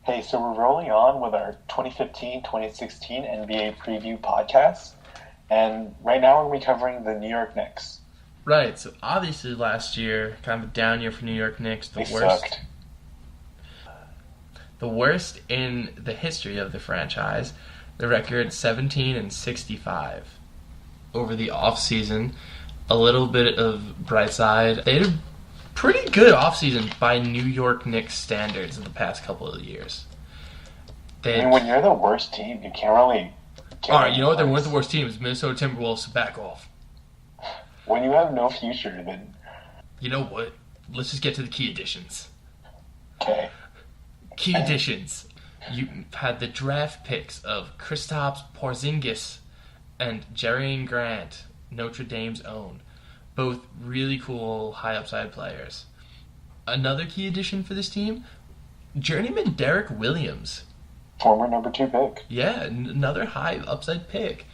Hey, so we're rolling on with our 2015-2016 NBA preview podcast, and right now we're going to be covering the New York Knicks. Right, so obviously last year, kind of a down year for New York Knicks. They sucked. The worst in the history of the franchise. The record 17-65. Over the offseason, a little bit of bright side. They had a pretty good offseason by New York Knicks standards in the past couple of years. When you're the worst team, you can't really... Alright, you know what? They're one of the worst teams. Minnesota Timberwolves, so back off. When you have no future, then... You know what? Let's just get to the key additions. Okay. Key additions. You had the draft picks of Kristaps Porzingis and Jerry Grant, Notre Dame's own. Both really cool, high upside players. Another key addition for this team, journeyman Derek Williams. Former number 2 pick. Yeah, another high upside pick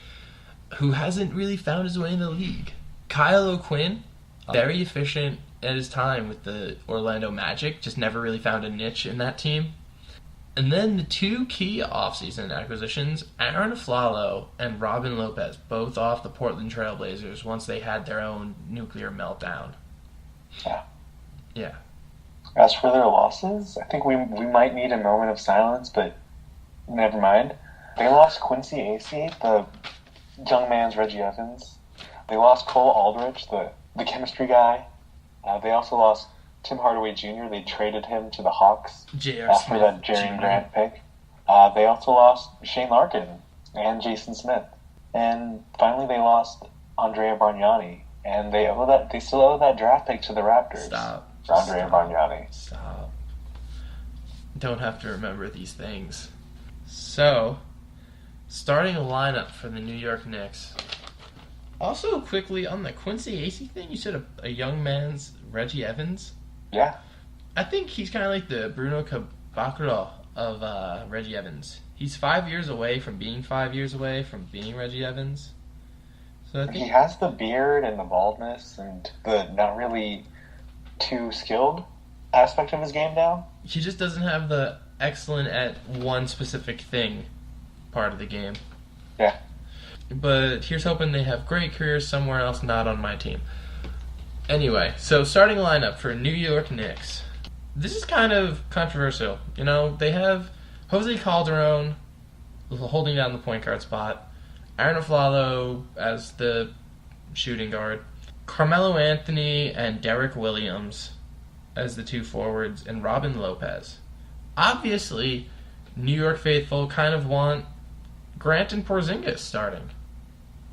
who hasn't really found his way in the league. Kyle O'Quinn, very efficient at his time with the Orlando Magic, just never really found a niche in that team. And then the two key offseason acquisitions, Aaron Aflalo and Robin Lopez, both off the Portland Trail Blazers once they had their own nuclear meltdown. Yeah. As for their losses, I think we might need a moment of silence, but never mind. They lost Quincy Acey, the young man's Reggie Evans. They lost Cole Aldrich, the chemistry guy. They also lost Tim Hardaway Jr. They traded him to the Hawks after that Jerry Grant pick. They also lost Shane Larkin and Jason Smith. And finally they lost Andrea Bargnani. And they still owe that draft pick to the Raptors. Stop. For Andrea Bargnani. Stop. Don't have to remember these things. So, starting a lineup for the New York Knicks. Also, quickly, on the Quincy Acey thing, you said a young man's Reggie Evans. Yeah. I think he's kind of like the Bruno Caboclo of Reggie Evans. He's 5 years away from being 5 years away from being Reggie Evans. So I think he has the beard and the baldness and the not really too skilled aspect of his game now. He just doesn't have the excellent at one specific thing part of the game. Yeah. But here's hoping they have great careers somewhere else, not on my team. Anyway, so starting lineup for New York Knicks. This is kind of controversial. You know, they have Jose Calderon holding down the point guard spot, Aaron Aflalo as the shooting guard, Carmelo Anthony and Derek Williams as the two forwards, and Robin Lopez. Obviously, New York faithful kind of want Grant and Porzingis starting.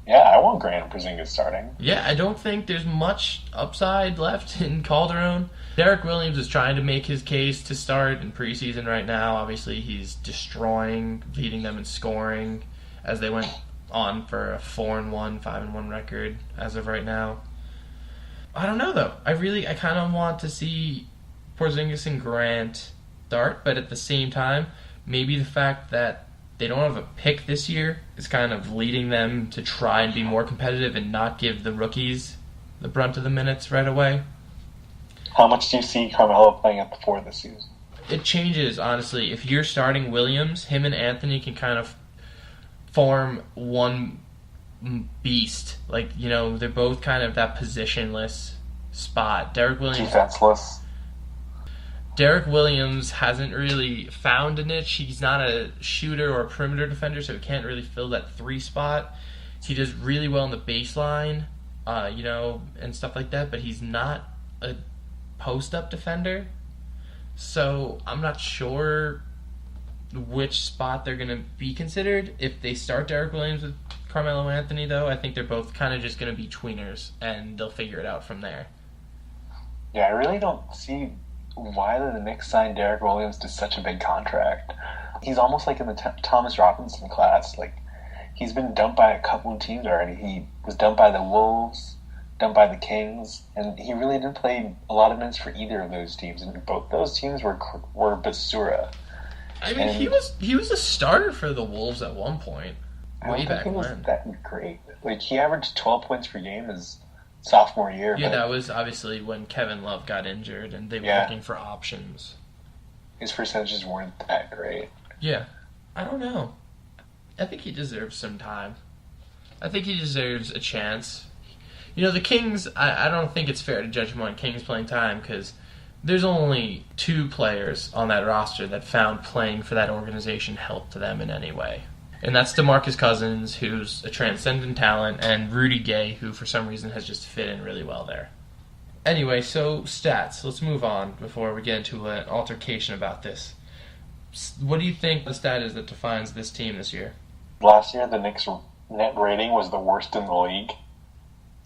Yeah, I want Grant and Porzingis starting. Yeah, I don't think there's much upside left in Calderon. Derek Williams is trying to make his case to start in preseason right now. Obviously, he's destroying, leading them in scoring as they went on for a 4-1, 5-1 record as of right now. I don't know, though. I kind of want to see Porzingis and Grant start, but at the same time, maybe the fact that they don't have a pick this year is kind of leading them to try and be more competitive and not give the rookies the brunt of the minutes right away. How much do you see Carmelo playing at the 4 this season? It changes, honestly. If you're starting Williams, him and Anthony can kind of form one beast. Like, you know, they're both kind of that positionless spot. Derek Williams... Defenseless. Derek Williams hasn't really found a niche. He's not a shooter or a perimeter defender, so he can't really fill that 3 spot. He does really well in the baseline, and stuff like that, but he's not a post-up defender. So I'm not sure which spot they're going to be considered. If they start Derek Williams with Carmelo Anthony, though, I think they're both kind of just going to be tweeners, and they'll figure it out from there. Yeah, I really don't see why did the Knicks sign Derek Williams to such a big contract. He's almost like in the Thomas Robinson class. Like, he's been dumped by a couple of teams already. He was dumped by the Wolves, dumped by the Kings, and he really didn't play a lot of minutes for either of those teams. And both those teams were basura. I mean, he was a starter for the Wolves at one point. Way back when. He was that great. Like, he averaged 12 points per game his sophomore year. Yeah, that was obviously when Kevin Love got injured and they were looking for options. his percentages weren't that great. Yeah. I don't know. I think he deserves some time. I think he deserves a chance. The Kings, I don't think it's fair to judge him on Kings playing time because there's only 2 players on that roster that found playing for that organization helped them in any way. And that's DeMarcus Cousins, who's a transcendent talent, and Rudy Gay, who for some reason has just fit in really well there. Anyway, so stats. Let's move on before we get into an altercation about this. What do you think the stat is that defines this team this year? Last year, the Knicks' net rating was the worst in the league,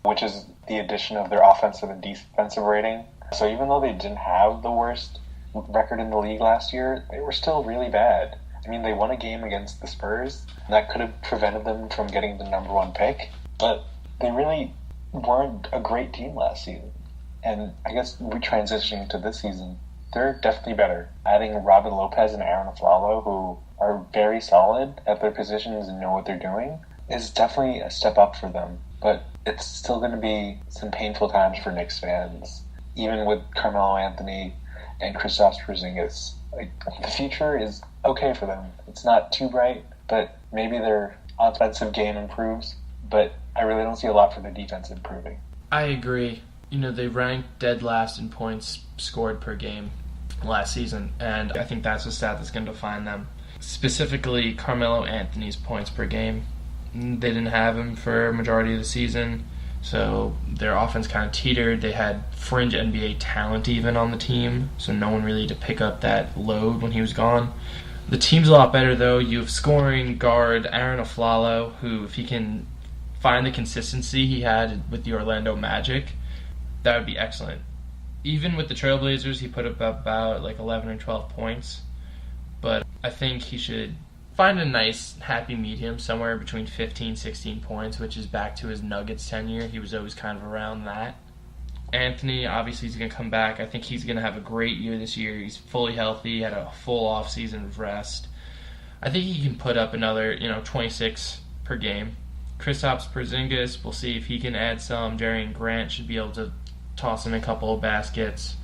which is the addition of their offensive and defensive rating. So even though they didn't have the worst record in the league last year, they were still really bad. I mean, they won a game against the Spurs, and that could have prevented them from getting the number 1 pick, but they really weren't a great team last season. And I guess we transitioning to this season, they're definitely better. Adding Robin Lopez and Aaron Aflalo, who are very solid at their positions and know what they're doing, is definitely a step up for them. But it's still going to be some painful times for Knicks fans, even with Carmelo Anthony and Kristaps Porzingis. The future is okay for them. It's not too bright, but maybe their offensive game improves. But I really don't see a lot for their defense improving. I agree. They ranked dead last in points scored per game last season, and I think that's a stat that's going to define them. Specifically, Carmelo Anthony's points per game. They didn't have him for a majority of the season, so their offense kind of teetered. They had fringe NBA talent even on the team, so no one really to pick up that load when he was gone. The team's a lot better, though. You have scoring guard Aaron Aflalo, who, if he can find the consistency he had with the Orlando Magic, that would be excellent. Even with the Trailblazers, he put up about 11 or 12 points. But I think he should find a nice, happy medium somewhere between 15, 16 points, which is back to his Nuggets tenure. He was always kind of around that. Anthony, obviously, he's going to come back. I think he's going to have a great year this year. He's fully healthy, had a full off-season of rest. I think he can put up another, 26 per game. Kristaps Porzingis, we'll see if he can add some. Jerian Grant should be able to toss in a couple of baskets.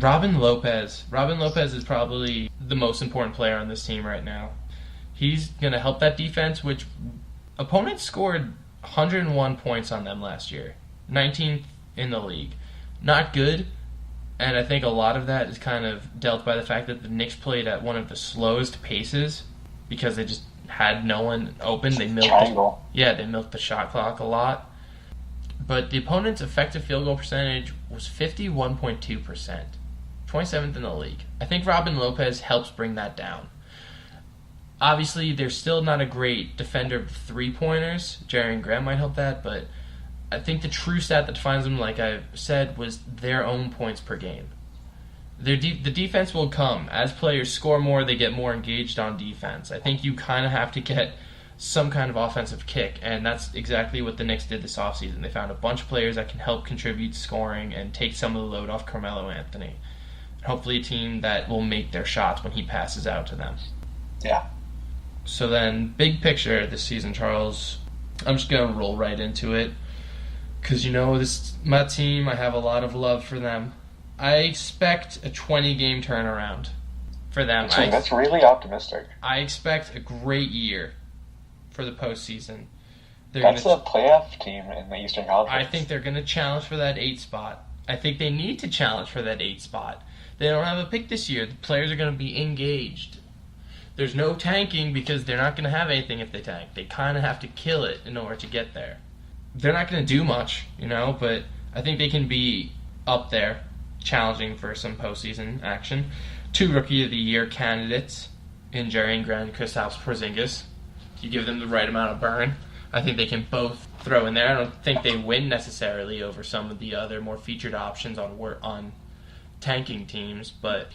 Robin Lopez is probably the most important player on this team right now. He's going to help that defense, which opponents scored 101 points on them last year. 19th in the league. Not good, and I think a lot of that is kind of dealt by the fact that the Knicks played at one of the slowest paces because they just had no one open. They milked the shot clock a lot. But the opponent's effective field goal percentage was 51.2%, 27th in the league. I think Robin Lopez helps bring that down. Obviously, they're still not a great defender of three-pointers. Jerian Grant might help that, but I think the true stat that defines them, like I said, was their own points per game. The defense will come. As players score more, they get more engaged on defense. I think you kind of have to get some kind of offensive kick, and that's exactly what the Knicks did this offseason. They found a bunch of players that can help contribute scoring and take some of the load off Carmelo Anthony. Hopefully a team that will make their shots when he passes out to them. Yeah. So then, big picture this season, Charles. I'm just going to roll right into it. Because, this my team, I have a lot of love for them. I expect a 20-game turnaround for them. That's really optimistic. I expect a great year for the postseason. That's a playoff team in the Eastern Conference. I think they're going to challenge for that 8 spot. I think they need to challenge for that 8 spot. They don't have a pick this year. The players are going to be engaged. There's no tanking because they're not going to have anything if they tank. They kind of have to kill it in order to get there. They're not going to do much, but I think they can be up there challenging for some postseason action. 2 Rookie of the Year candidates in Jerian Grant and Kristaps Porzingis. You give them the right amount of burn. I think they can both throw in there. I don't think they win necessarily over some of the other more featured options on tanking teams, but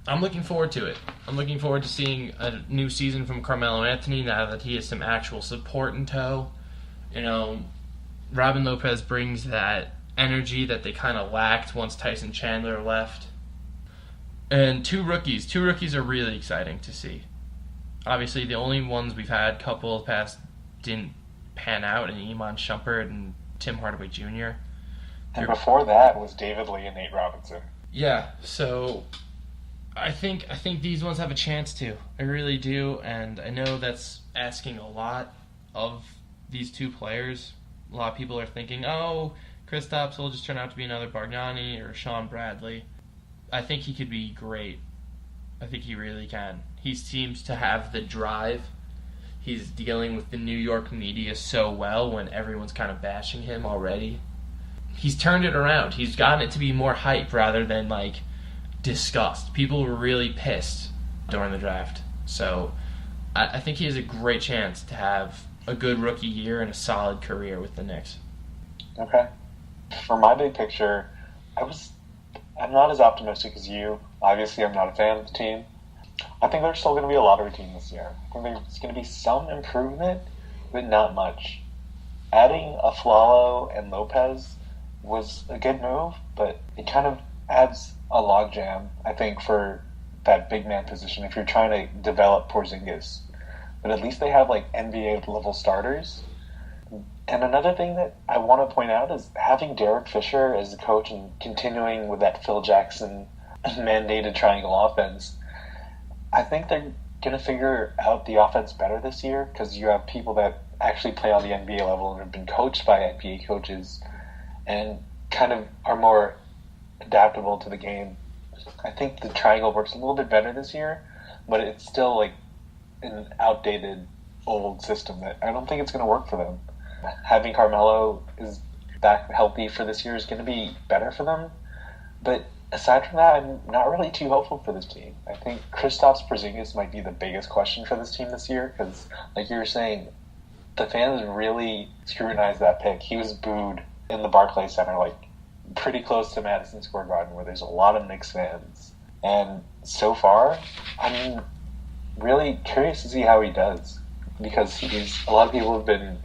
I'm looking forward to it. I'm looking forward to seeing a new season from Carmelo Anthony now that he has some actual support in tow. Robin Lopez brings that energy that they kind of lacked once Tyson Chandler left. And 2 rookies. 2 rookies are really exciting to see. Obviously, the only ones we've had, couple of past, didn't pan out, and Iman Shumpert and Tim Hardaway Jr. And before that was David Lee and Nate Robinson. Yeah, so I think these ones have a chance to. I really do, and I know that's asking a lot of these two players. A lot of people are thinking, oh, Kristaps will just turn out to be another Bargnani or Sean Bradley. I think he could be great. I think he really can. He seems to have the drive. He's dealing with the New York media so well when everyone's kind of bashing him already. He's turned it around. He's gotten it to be more hype rather than like disgust. People were really pissed during the draft. So I think he has a great chance to have a good rookie year and a solid career with the Knicks. Okay. For my big picture, I'm not as optimistic as you. Obviously, I'm not a fan of the team. I think they're still going to be a lottery team this year. I think there's going to be some improvement, but not much. Adding Aflalo and Lopez was a good move, but it kind of adds a logjam, I think, for that big man position if you're trying to develop Porzingis. But at least they have like NBA level starters. And another thing that I want to point out is having Derek Fisher as the coach and continuing with that Phil Jackson mandated triangle offense. I think they're going to figure out the offense better this year because you have people that actually play on the NBA level and have been coached by NBA coaches and kind of are more adaptable to the game. I think the triangle works a little bit better this year, but it's still like an outdated old system that I don't think it's going to work for them. Having Carmelo is back healthy for this year is going to be better for them, but aside from that, I'm not really too hopeful for this team. I think Kristaps Porzingis might be the biggest question for this team this year because, like you were saying, the fans really scrutinized that pick. He was booed in the Barclays Center, like pretty close to Madison Square Garden, where there's a lot of Knicks fans. And so far, I'm really curious to see how he does because a lot of people have been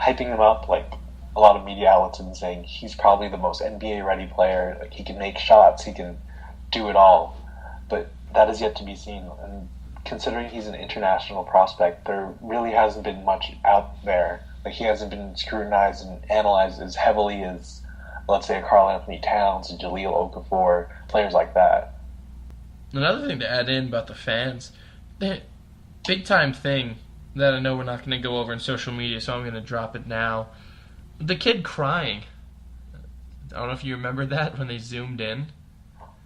hyping him up, like a lot of media outlets, and saying he's probably the most NBA ready player. Like he can make shots, he can do it all, but that is yet to be seen. And considering he's an international prospect, there really hasn't been much out there. Like he hasn't been scrutinized and analyzed as heavily as, let's say, a Karl Anthony Towns, a Jahlil Okafor, players like that. Another thing to add in about the fans, the big time thing that I know we're not going to go over in social media, so I'm going to drop it now. The kid crying. I don't know if you remember that when they zoomed in.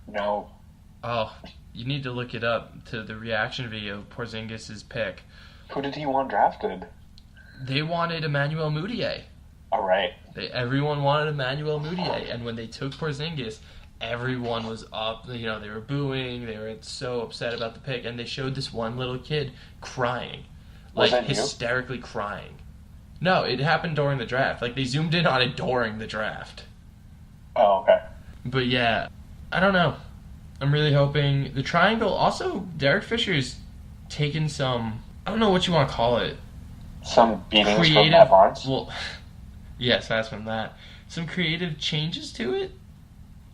No. Oh, you need to look it up to the reaction video of Porzingis' pick. Who did he want drafted? They wanted Emmanuel Mudiay. All right. Everyone wanted Emmanuel Mudiay, and when they took Porzingis, everyone was up. You know, they were booing. They were so upset about the pick, and they showed this one little kid crying, like hysterically crying. No, it happened during the draft. Like they zoomed in on it during the draft. Oh, okay. But yeah, I don't know. I'm really hoping the triangle. Also, Derek Fisher's taken some. I don't know what you want to call it. Some beatings from Matt Barnes? Well, yes, that's from that. Some creative changes to it.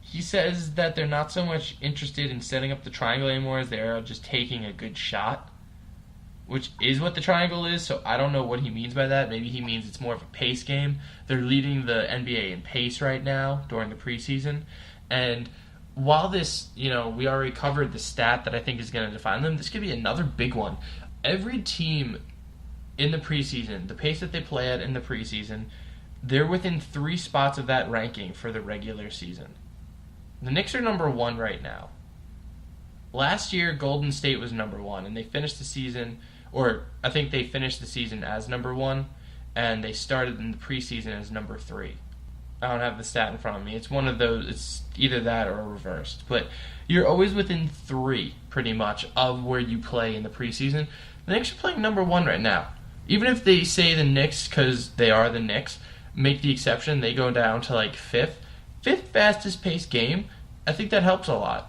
He says that they're not so much interested in setting up the triangle anymore as they're just taking a good shot, which is what the triangle is, so I don't know what he means by that. Maybe he means it's more of a pace game. They're leading the NBA in pace right now during the preseason. And while this, we already covered the stat that I think is going to define them, this could be another big one. Every team in the preseason, the pace that they play at in the preseason, they're within 3 spots of that ranking for the regular season. The Knicks are number 1 right now. Last year, Golden State was number 1, and they finished the season, or I think they finished the season as number 1, and they started in the preseason as number 3. I don't have the stat in front of me. It's one of those, it's either that or reversed. But you're always within 3, pretty much, of where you play in the preseason. The Knicks are playing number 1 right now. Even if they say the Knicks, because they are the Knicks, make the exception, they go down to like 5th fastest paced game, I think that helps a lot.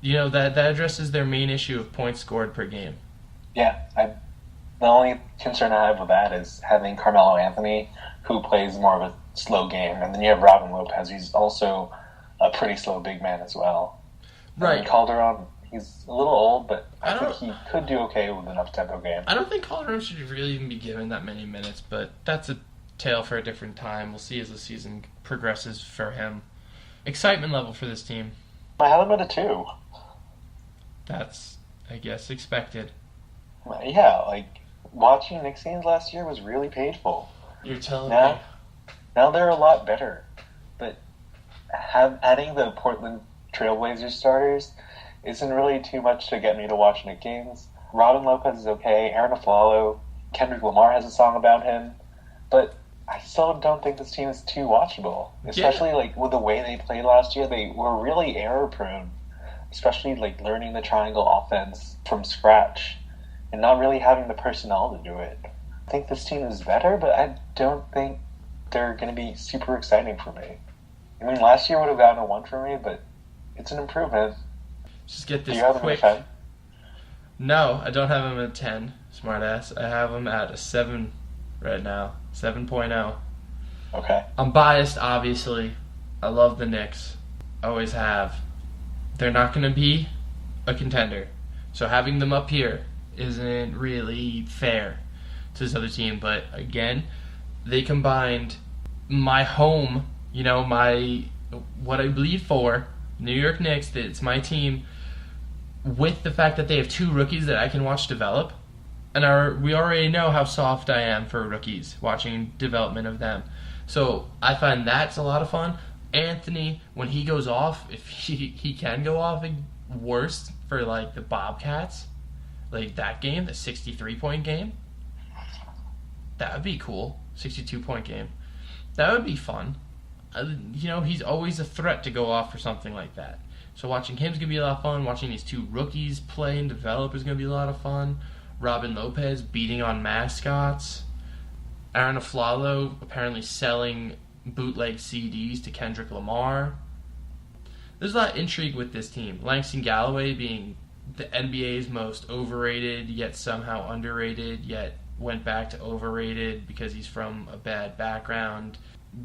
That addresses their main issue of points scored per game. Yeah, the only concern I have with that is having Carmelo Anthony, who plays more of a slow game, and then you have Robin Lopez, who's also a pretty slow big man as well. Right. And Calderon, he's a little old, but I think he could do okay with an up-tempo game. I don't think Calderon should really even be given that many minutes, but that's a tale for a different time. We'll see as the season progresses for him. Excitement level for this team. I have him at a 2. That's, I guess, expected. Yeah, like, watching Knicks games last year was really painful. You're telling Now, me. now they're a lot better. But adding the Portland Trailblazers starters isn't really too much to get me to watch Knicks games. Robin Lopez is okay. Aaron Aflalo, Kendrick Lamar has a song about him. But I still don't think this team is too watchable. Especially, like, with the way they played last year, they were really error-prone. Especially, like, learning the triangle offense from scratch and not really having the personnel to do it. I think this team is better, but I don't think they're going to be super exciting for me. I mean, last year would have gotten a 1 for me, but it's an improvement. Just get this Do you have quick. them at 10? No, I don't have him at 10, smartass. I have him at a 7 right now, 7.0. Okay. I'm biased, obviously. I love the Knicks. Always have. They're not going to be a contender. So having them up here isn't really fair to this other team. But again, they combined my home, what I bleed for, New York Knicks, it's my team, with the fact that they have 2 rookies that I can watch develop. And we already know how soft I am for rookies, watching development of them. So I find that's a lot of fun. Anthony, when he goes off, if he can go off worst for like the Bobcats, like that game, the 63-point game, that would be cool. 62-point game. That would be fun. He's always a threat to go off for something like that. So watching him's going to be a lot of fun. Watching these 2 rookies play and develop is going to be a lot of fun. Robin Lopez beating on mascots. Aaron Aflalo apparently selling bootleg CDs to Kendrick Lamar. There's a lot of intrigue with this team. Langston Galloway being the NBA's most overrated, yet somehow underrated, yet went back to overrated because he's from a bad background,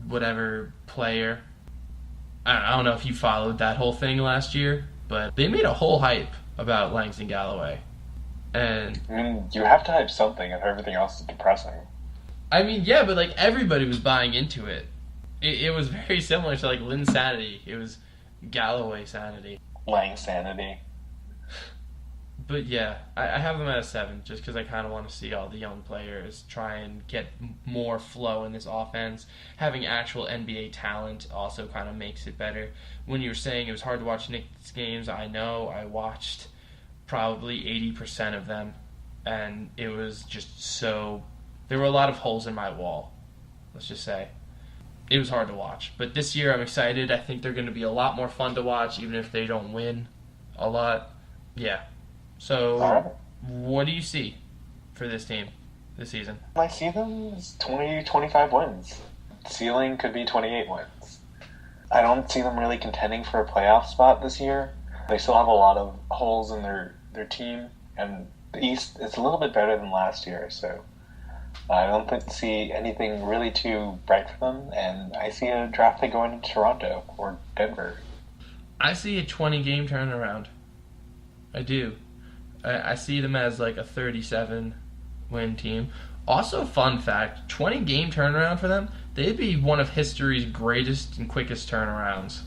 whatever player. I don't know if you followed that whole thing last year, but they made a whole hype about Langston Galloway. And I mean, you have to hype something if everything else is depressing. I mean, yeah, but like everybody was buying into it. It was very similar to like Lynn Sanity. It was Galloway Sanity. Lang Sanity. But yeah, I have them at a 7 just because I kind of want to see all the young players try and get more flow in this offense. Having actual NBA talent also kind of makes it better. When you were saying it was hard to watch Knicks games, I know I watched probably 80% of them, and it was just so... There were a lot of holes in my wall, let's just say. It was hard to watch. But this year I'm excited. I think they're going to be a lot more fun to watch, even if they don't win a lot. Yeah. So, what do you see for this team this season? I see them as 20, 25 wins. Ceiling could be 28 wins. I don't see them really contending for a playoff spot this year. They still have a lot of holes in their team, and the East is a little bit better than last year, so I don't see anything really too bright for them, and I see a draft pick going to Toronto or Denver. I see a 20-game turnaround. I do. I see them as like a 37-win team. Also, fun fact, 20-game turnaround for them, they'd be one of history's greatest and quickest turnarounds.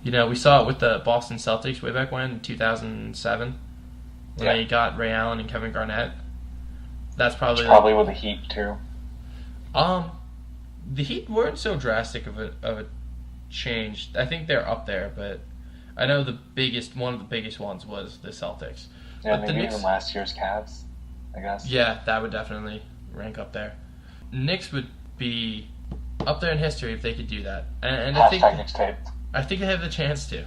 We saw it with the Boston Celtics way back when, in 2007, when they got Ray Allen and Kevin Garnett. That's probably with the Heat, too. The Heat weren't so drastic of a change. I think they're up there, but I know one of the biggest ones was the Celtics. Yeah, but maybe even last year's Cavs, I guess. Yeah, that would definitely rank up there. Knicks would be up there in history if they could do that. And I think Knicks tape. I think they have the chance to.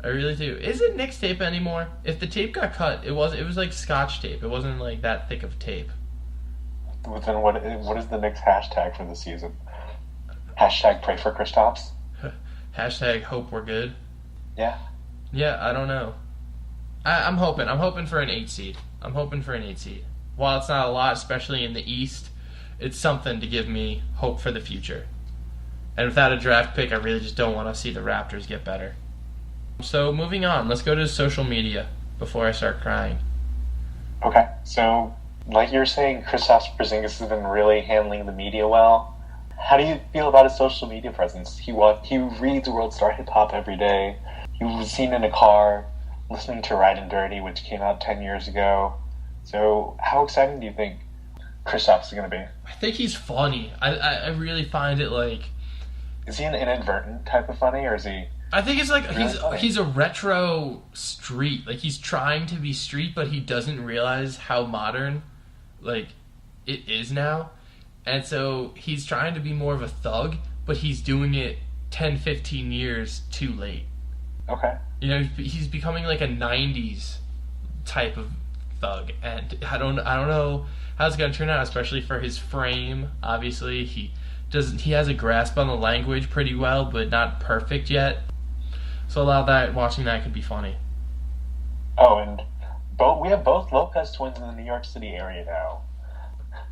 I really do. Is it Knicks tape anymore? If the tape got cut, it was like Scotch tape. It wasn't like that thick of tape. Then what is the Knicks hashtag for the season? Hashtag pray for Kristaps? Hashtag hope we're good. Yeah. Yeah, I don't know. I'm hoping. I'm hoping for an 8 seed. While it's not a lot, especially in the East, it's something to give me hope for the future. And without a draft pick, I really just don't want to see the Raptors get better. So moving on, let's go to social media before I start crying. Okay, so like you were saying, Kristaps Porzingis has been really handling the media well. How do you feel about his social media presence? He reads World Star Hip Hop every day. He was seen in a car listening to Ride and Dirty, which came out 10 years ago. So how exciting do you think Kristaps is going to be? I think he's funny. I really find it like... Is he an inadvertent type of funny, or is he... I think it's like really he's a retro street. Like, he's trying to be street, but he doesn't realize how modern, like, it is now. And so he's trying to be more of a thug, but he's doing it 10, 15 years too late. Okay. You know, he's becoming like a 90s type of thug. And I don't know how it's going to turn out, especially for his frame. Obviously, he has a grasp on the language pretty well, but not perfect yet. So watching that could be funny. Oh, and we have both Lopez twins in the New York City area now.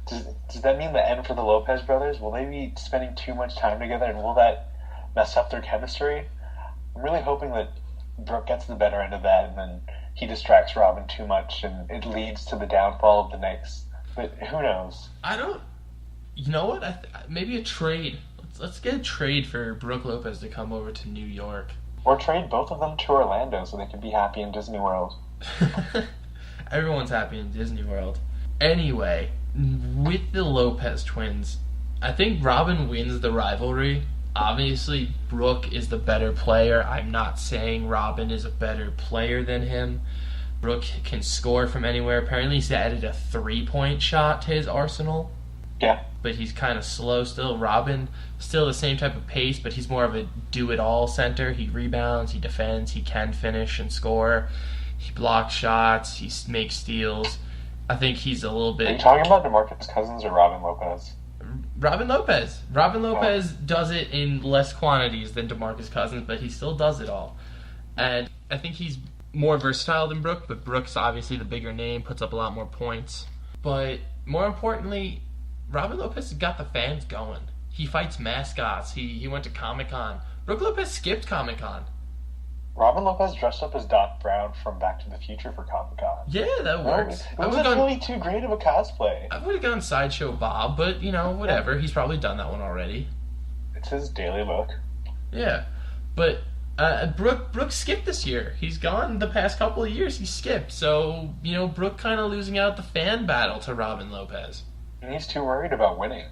Does that mean the end for the Lopez brothers? Will they be spending too much time together, and will that mess up their chemistry? I'm really hoping that Brooke gets the better end of that, and then he distracts Robin too much, and it leads to the downfall of the Knicks. But who knows? You know what? Maybe a trade. Let's get a trade for Brooke Lopez to come over to New York. Or trade both of them to Orlando so they can be happy in Disney World. Everyone's happy in Disney World. Anyway, with the Lopez twins, I think Robin wins the rivalry. Obviously, Brooke is the better player. I'm not saying Robin is a better player than him. Brooke can score from anywhere. Apparently, he's added a 3-point shot to his arsenal. Yeah. But he's kind of slow still. Robin, still the same type of pace, but he's more of a do-it-all center. He rebounds, he defends, he can finish and score. He blocks shots, he makes steals. I think he's a little bit... Are you talking about DeMarcus Cousins or Robin Lopez? Robin Lopez. Robin Lopez does it in less quantities than DeMarcus Cousins, but he still does it all. And I think he's more versatile than Brooke, but Brooke's obviously the bigger name, puts up a lot more points. But more importantly, Robin Lopez has got the fans going. He fights mascots. He went to Comic-Con. Brooke Lopez skipped Comic-Con. Robin Lopez dressed up as Doc Brown from Back to the Future for Comic-Con. Yeah, that works. It wasn't really too great of a cosplay. I would have gone Sideshow Bob, but, whatever. He's probably done that one already. It's his daily look. Yeah. But Brooke skipped this year. He's gone the past couple of years. He skipped. So, Brooke kind of losing out the fan battle to Robin Lopez. And he's too worried about winning.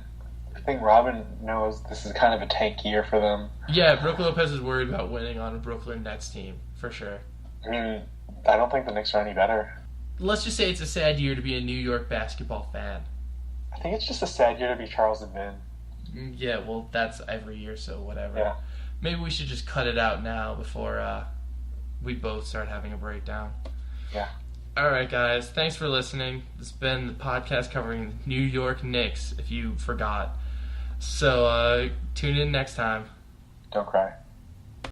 I think Robin knows this is kind of a tank year for them. Yeah, Brooke Lopez is worried about winning on a Brooklyn Nets team, for sure. I mean, I don't think the Knicks are any better. Let's just say it's a sad year to be a New York basketball fan. I think it's just a sad year to be Charles and Vin. Yeah, well, that's every year, so whatever. Yeah. Maybe we should just cut it out now before we both start having a breakdown. Yeah. Alright, guys. Thanks for listening. This has been the podcast covering the New York Knicks, if you forgot. So, tune in next time. Don't cry.